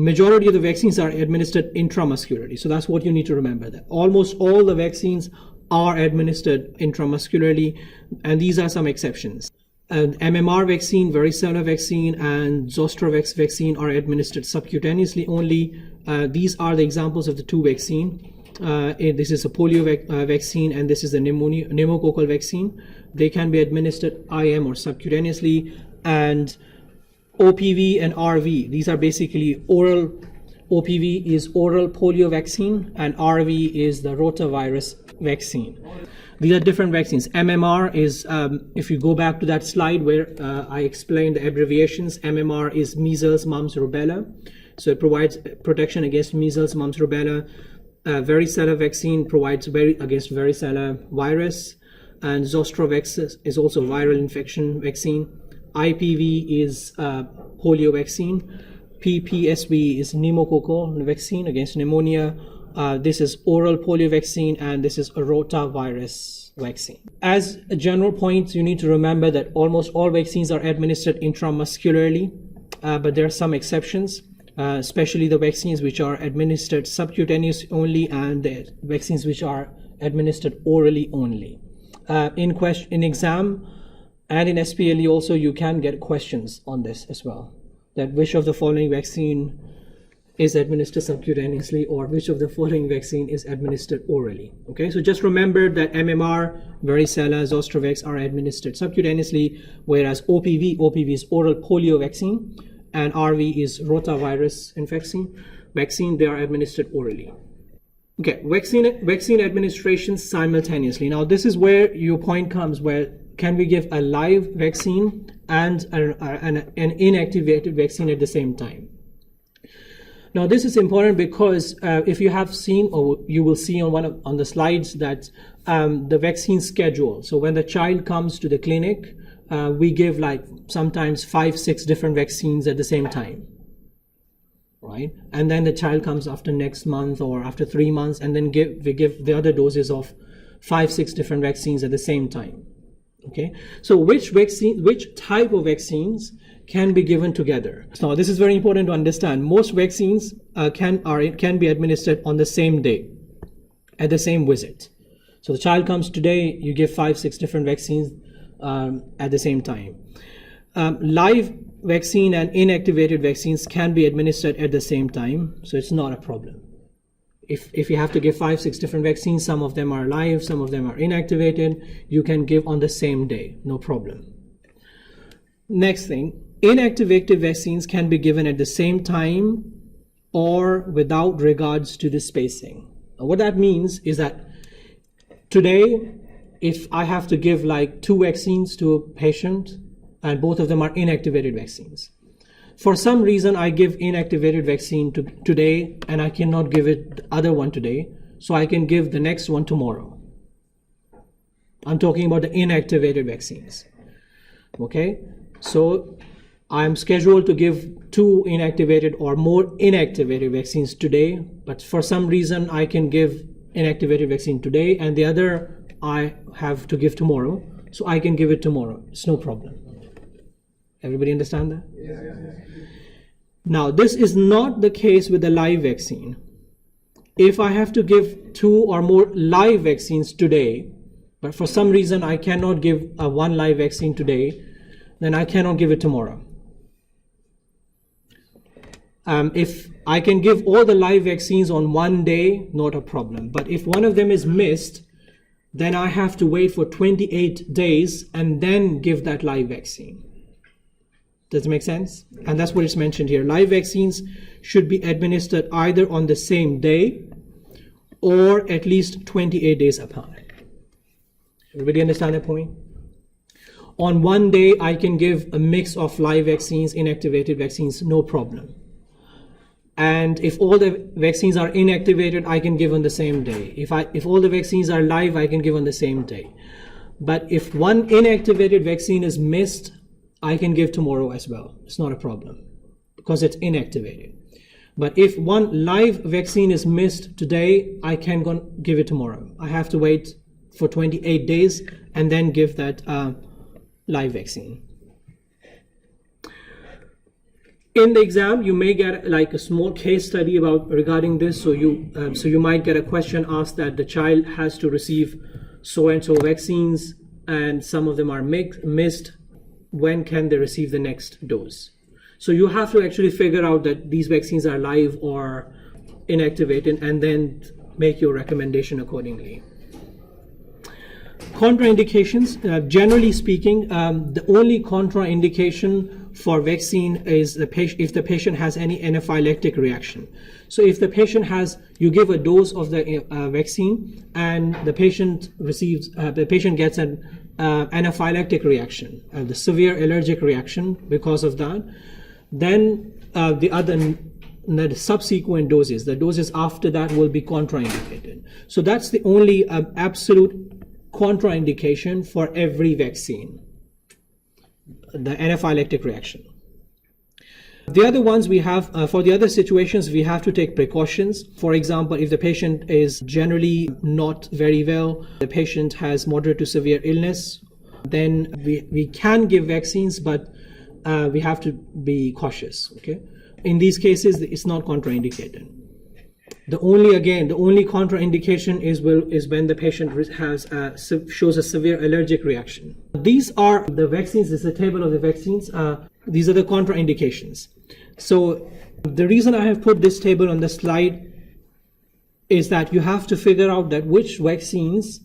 majority of the vaccines are administered intramuscularly. So that's what you need to remember, that almost all the vaccines are administered intramuscularly, and these are some exceptions. And MMR vaccine, varicella vaccine, and Zostavax vaccine are administered subcutaneously only. These are the examples of the two vaccines. This is a polio vaccine, and this is the pneumococcal vaccine. They can be administered IM or subcutaneously. And OPV and RV, these are basically oral. OPV is oral polio vaccine, and RV is the rotavirus vaccine. These are different vaccines. MMR is, if you go back to that slide where I explained the abbreviations, MMR is measles, mumps, rubella. So it provides protection against measles, mumps, rubella. Varicella vaccine provides against varicella virus. And Zostavax is also viral infection vaccine. IPV is polio vaccine. PPSV is pneumococcal vaccine against pneumonia. This is oral polio vaccine, and this is a rotavirus vaccine. As a general point, you need to remember that almost all vaccines are administered intramuscularly, but there are some exceptions, especially the vaccines which are administered subcutaneous only and the vaccines which are administered orally only. In exam and in SPLE also, you can get questions on this as well, that which of the following vaccine is administered subcutaneously, or which of the following vaccine is administered orally. Okay, so just remember that MMR, varicella, Zostavax are administered subcutaneously, whereas OPV is oral polio vaccine, and RV is rotavirus vaccine, they are administered orally. Okay, vaccine administration simultaneously. Now this is where your point comes, where can we give a live vaccine and an inactivated vaccine at the same time? Now this is important because if you have seen, or you will see on the slides, that the vaccine schedule. So when the child comes to the clinic, we give like sometimes 5-6 different vaccines at the same time, right? And then the child comes after next month or after 3 months, and then we give the other doses of 5-6 different vaccines at the same time. Okay, so which type of vaccines can be given together? Now this is very important to understand. Most vaccines can be administered on the same day, at the same visit. So the child comes today, you give 5-6 different vaccines at the same time. Live vaccine and inactivated vaccines can be administered at the same time, so it's not a problem. If you have to give 5-6 different vaccines, some of them are live, some of them are inactivated, you can give on the same day, no problem. Next thing, inactivated vaccines can be given at the same time or without regards to the spacing. Now, what that means is that today, if I have to give like 2 vaccines to a patient and both of them are inactivated vaccines, for some reason I give inactivated vaccine today and I cannot give it the other one today, so I can give the next one tomorrow. I'm talking about the inactivated vaccines. Okay, so I'm scheduled to give 2 inactivated or more inactivated vaccines today, but for some reason I can give inactivated vaccine today and the other I have to give tomorrow, so I can give it tomorrow. It's no problem. Everybody understand that? Yes. Now this is not the case with the live vaccine. If I have to give 2 or more live vaccines today, but for some reason I cannot give one live vaccine today, then I cannot give it tomorrow. If I can give all the live vaccines on one day, not a problem. But if one of them is missed, then I have to wait for 28 days and then give that live vaccine. Does it make sense? And that's what is mentioned here. Live vaccines should be administered either on the same day or at least 28 days apart. Everybody understand that point? On one day, I can give a mix of live vaccines, inactivated vaccines, no problem. And if all the vaccines are inactivated, I can give on the same day. If all the vaccines are live, I can give on the same day. But if one inactivated vaccine is missed, I can give tomorrow as well. It's not a problem because it's inactivated. But if one live vaccine is missed today, I can give it tomorrow. I have to wait for 28 days and then give that live vaccine. In the exam, you may get like a small case study regarding this. So you might get a question asked that the child has to receive so and so vaccines, and some of them are missed. When can they receive the next dose? So you have to actually figure out that these vaccines are live or inactivated, and then make your recommendation accordingly. Contraindications, generally speaking, the only contraindication for vaccine is if the patient has any anaphylactic reaction. So if the patient you give a dose of the vaccine and the patient gets an anaphylactic reaction, the severe allergic reaction because of that, then the subsequent doses, the doses after that, will be contraindicated. So that's the only absolute contraindication for every vaccine, the anaphylactic reaction. The other ones we have, for the other situations, we have to take precautions. For example, if the patient is generally not very well, the patient has moderate to severe illness, then we can give vaccines, but we have to be cautious. Okay, in these cases, it's not contraindicated. The only contraindication is when the patient shows a severe allergic reaction. These are the vaccines. This is a table of the vaccines. These are the contraindications. So the reason I have put this table on the slide is that you have to figure out that which vaccines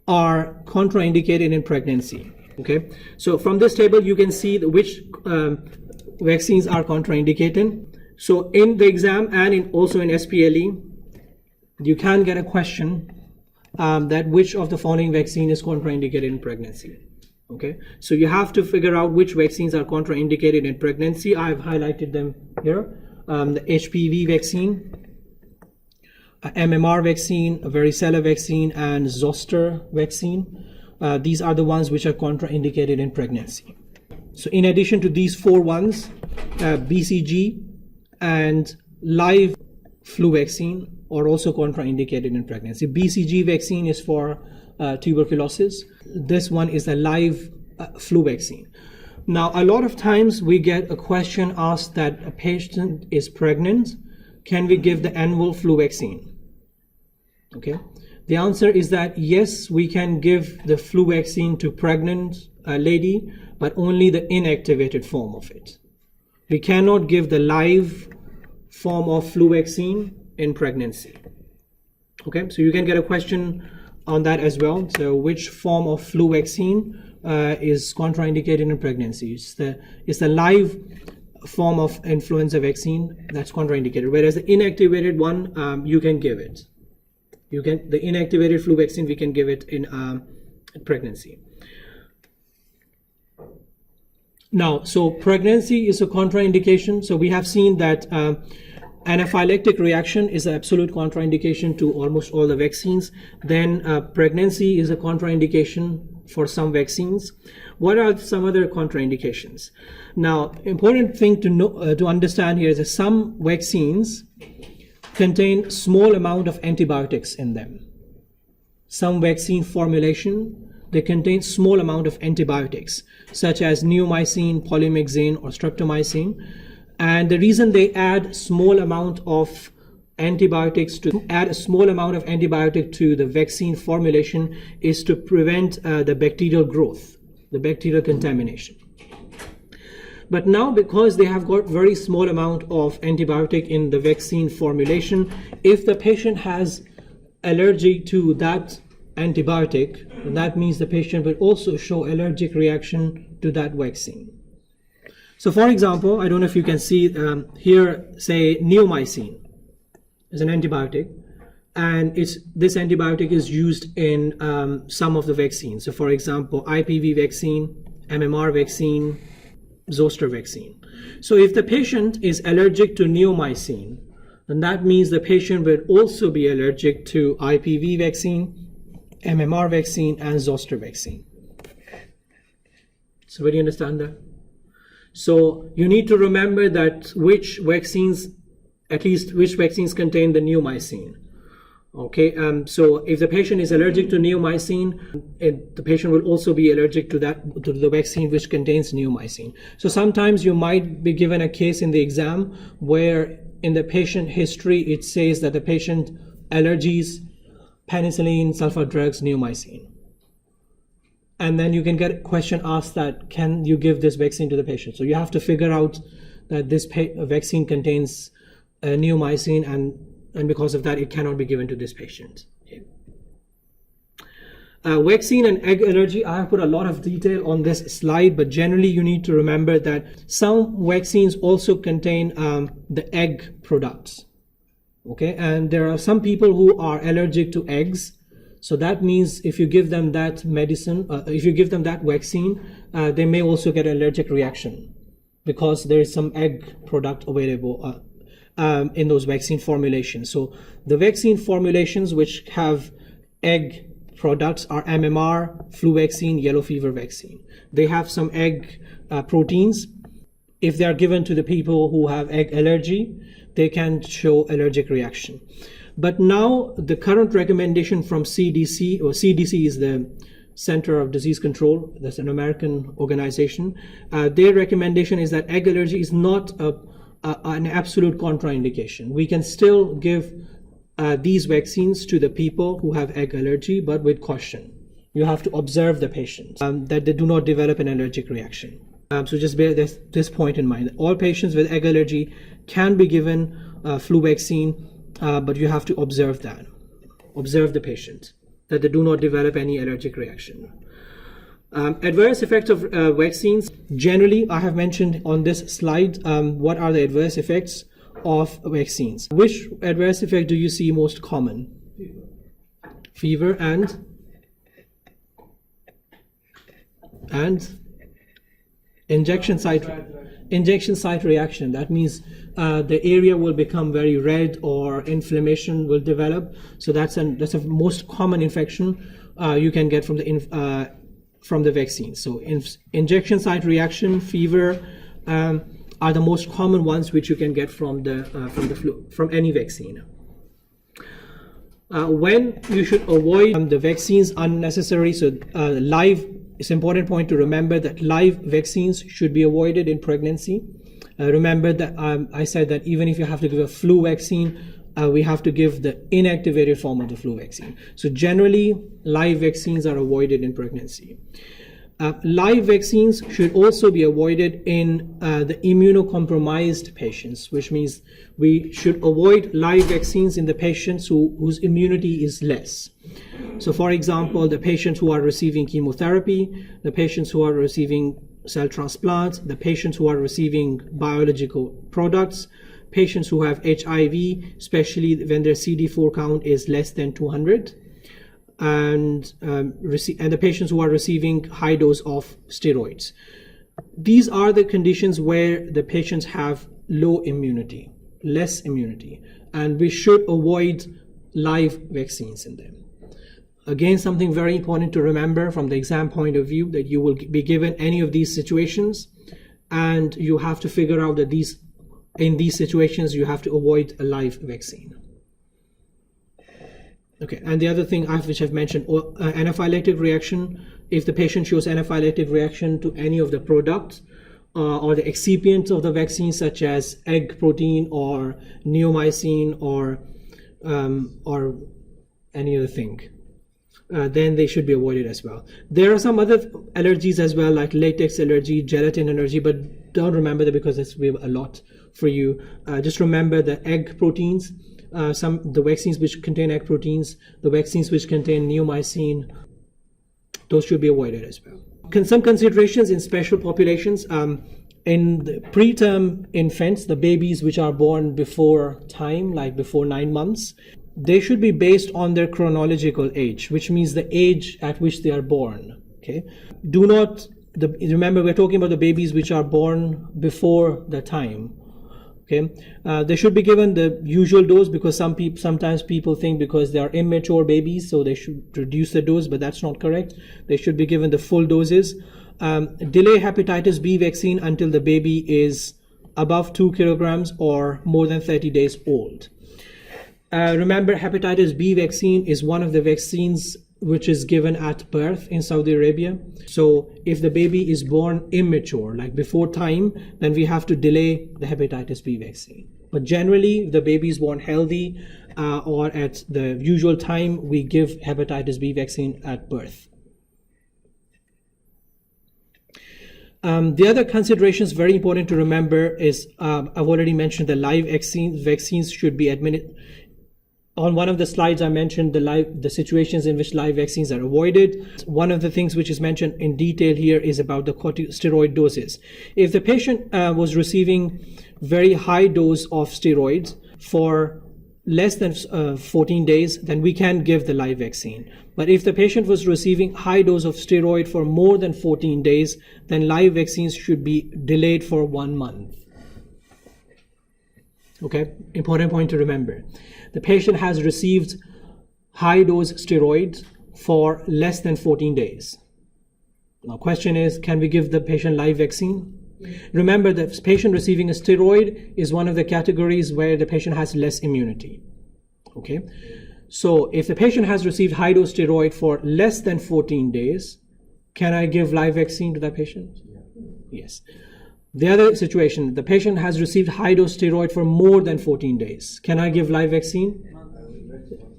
are contraindicated in pregnancy. Okay. So from this table, you can see which vaccines are contraindicated. So in the exam and also in SPLE, you can get a question that which of the following vaccine is contraindicated in pregnancy. Okay, so you have to figure out which vaccines are contraindicated in pregnancy. I've highlighted them here. The HPV vaccine, MMR vaccine, varicella vaccine, and zoster vaccine. These are the ones which are contraindicated in pregnancy. So in addition to these four ones, BCG and live flu vaccine are also contraindicated in pregnancy. BCG vaccine is for tuberculosis. This one is a live flu vaccine. Now, a lot of times we get a question asked that a patient is pregnant, can we give the annual flu vaccine? Okay, the answer is that yes, we can give the flu vaccine to pregnant lady, but only the inactivated form of it. We cannot give the live form of flu vaccine in pregnancy. Okay, so you can get a question on that as well. So which form of flu vaccine is contraindicated in pregnancy? It's the live form of influenza vaccine that's contraindicated, whereas the inactivated one, you can give it. The inactivated flu vaccine, we can give it in pregnancy. Now, so pregnancy is a contraindication. So we have seen that anaphylactic reaction is an absolute contraindication to almost all the vaccines. Then pregnancy is a contraindication for some vaccines. What are some other contraindications? Now, important thing to know, to understand here is that some vaccines contain small amount of antibiotics in them. Some vaccine formulation, they contain small amount of antibiotics, such as neomycin, polymyxin, or streptomycin. And the reason they add small amount of antibiotics to the vaccine formulation is to prevent the bacterial growth, the bacterial contamination. But now, because they have got very small amount of antibiotic in the vaccine formulation, if the patient has allergy to that antibiotic, that means the patient will also show allergic reaction to that vaccine. So for example, I don't know if you can see here, say neomycin is an antibiotic, and this antibiotic is used in some of the vaccines. So for example, IPV vaccine, MMR vaccine, zoster vaccine. So if the patient is allergic to neomycin, then that means the patient will also be allergic to IPV vaccine, MMR vaccine, and zoster vaccine. So do you understand that? So you need to remember that which vaccines contain the neomycin. Okay, so if the patient is allergic to neomycin, the patient will also be allergic to the vaccine which contains neomycin. So sometimes you might be given a case in the exam where in the patient history it says that the patient allergies penicillin, sulfa drugs, neomycin. And then you can get a question asked that, can you give this vaccine to the patient? So you have to figure out that this vaccine contains neomycin, and because of that, it cannot be given to this patient. Okay. Vaccine and egg allergy, I have put a lot of detail on this slide, but generally you need to remember that some vaccines also contain the egg products. Okay, and there are some people who are allergic to eggs. So that means if you give them that medicine, if you give them that vaccine, they may also get an allergic reaction because there is some egg product available in those vaccine formulations. So the vaccine formulations which have egg products are MMR, flu vaccine, yellow fever vaccine. They have some egg proteins. If they are given to the people who have egg allergy, they can show allergic reaction. But now the current recommendation from CDC, or CDC is the Center of Disease Control, that's an American organization, their recommendation is that egg allergy is not an absolute contraindication. We can still give these vaccines to the people who have egg allergy, but with caution. You have to observe the patients that they do not develop an allergic reaction. So just bear this point in mind. All patients with egg allergy can be given flu vaccine, but you have to observe that. Observe the patient, that they do not develop any allergic reaction. Adverse effects of vaccines. Generally, I have mentioned on this slide what are the adverse effects of vaccines. Which adverse effect do you see most common? Fever and injection site reaction. That means the area will become very red or inflammation will develop. So that's a most common infection you can get from the vaccine. So injection site reaction, fever are the most common ones which you can get from the flu, from any vaccine. When you should avoid the vaccines unnecessary. So it's an important point to remember that live vaccines should be avoided in pregnancy. Remember that I said that even if you have to give a flu vaccine, we have to give the inactivated form of the flu vaccine. So generally, live vaccines are avoided in pregnancy. Live vaccines should also be avoided in the immunocompromised patients, which means we should avoid live vaccines in the patients whose immunity is less. So for example, the patients who are receiving chemotherapy, the patients who are receiving cell transplants, the patients who are receiving biological products, patients who have HIV, especially when their CD4 count is less than 200, and the patients who are receiving high dose of steroids. These are the conditions where the patients have low immunity, less immunity, and we should avoid live vaccines in them. Again, something very important to remember from the exam point of view, that you will be given any of these situations, and you have to figure out that in these situations you have to avoid a live vaccine. Okay, and the other thing which I've mentioned, anaphylactic reaction. If the patient shows anaphylactic reaction to any of the products or the excipients of the vaccine, such as egg protein or neomycin or any other thing, then they should be avoided as well. There are some other allergies as well, like latex allergy, gelatin allergy, but don't remember that because it's a lot for you. Just remember the egg proteins, the vaccines which contain egg proteins, the vaccines which contain neomycin, those should be avoided as well. Some considerations in special populations. In the preterm infants, the babies which are born before time, like before 9 months, they should be based on their chronological age, which means the age at which they are born. Okay, remember we're talking about the babies which are born before the time. Okay, they should be given the usual dose, because sometimes people think because they are immature babies, so they should reduce the dose, but that's not correct. They should be given the full doses. Delay hepatitis B vaccine until the baby is above 2 kilograms or more than 30 days old. Remember, hepatitis B vaccine is one of the vaccines which is given at birth in Saudi Arabia. So if the baby is born immature, like before time, then we have to delay the hepatitis B vaccine. But generally, if the baby is born healthy or at the usual time, we give hepatitis B vaccine at birth. The other considerations very important to remember is, I've already mentioned the live vaccines should be administered. On one of the slides, I mentioned the situations in which live vaccines are avoided. One of the things which is mentioned in detail here is about the corticosteroid doses. If the patient was receiving very high dose of steroids for less than 14 days, then we can give the live vaccine. But if the patient was receiving high dose of steroid for more than 14 days, then live vaccines should be delayed for 1 month. Okay, important point to remember. The patient has received high dose steroids for less than 14 days. Now, question is, can we give the patient live vaccine? Remember, the patient receiving a steroid is one of the categories where the patient has less immunity. Okay, so if the patient has received high dose steroid for less than 14 days, can I give live vaccine to that patient? Yes. The other situation, the patient has received high dose steroid for more than 14 days. Can I give live vaccine?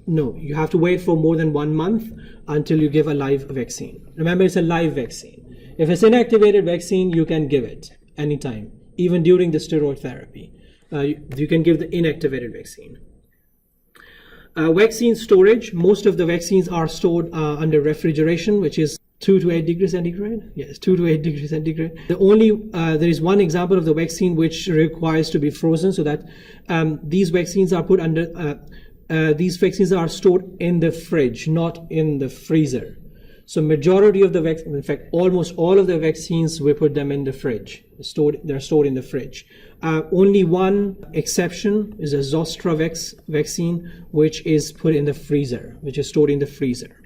No, you have to wait for more than 1 month until you give a live vaccine. Remember, it's a live vaccine. If it's inactivated vaccine, you can give it anytime, even during the steroid therapy. You can give the inactivated vaccine. Vaccine storage, most of the vaccines are stored under refrigeration, which is 2 to 8 degrees centigrade. Yes, 2 to 8 degrees centigrade. There is one example of the vaccine which requires to be frozen, so that these vaccines are put under. These vaccines are stored in the fridge, not in the freezer. So majority of the vaccines, in fact, almost all of the vaccines, we put them in the fridge. They're stored in the fridge. Only one exception is a Zostavax vaccine, which is put in the freezer, which is stored in the freezer.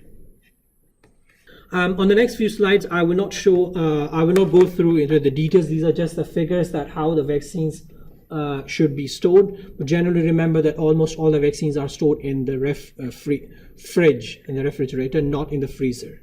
On the next few slides, I will not go through into the details. These are just the figures that how the vaccines should be stored. But generally remember that almost all the vaccines are stored in the fridge, in the refrigerator, not in the freezer.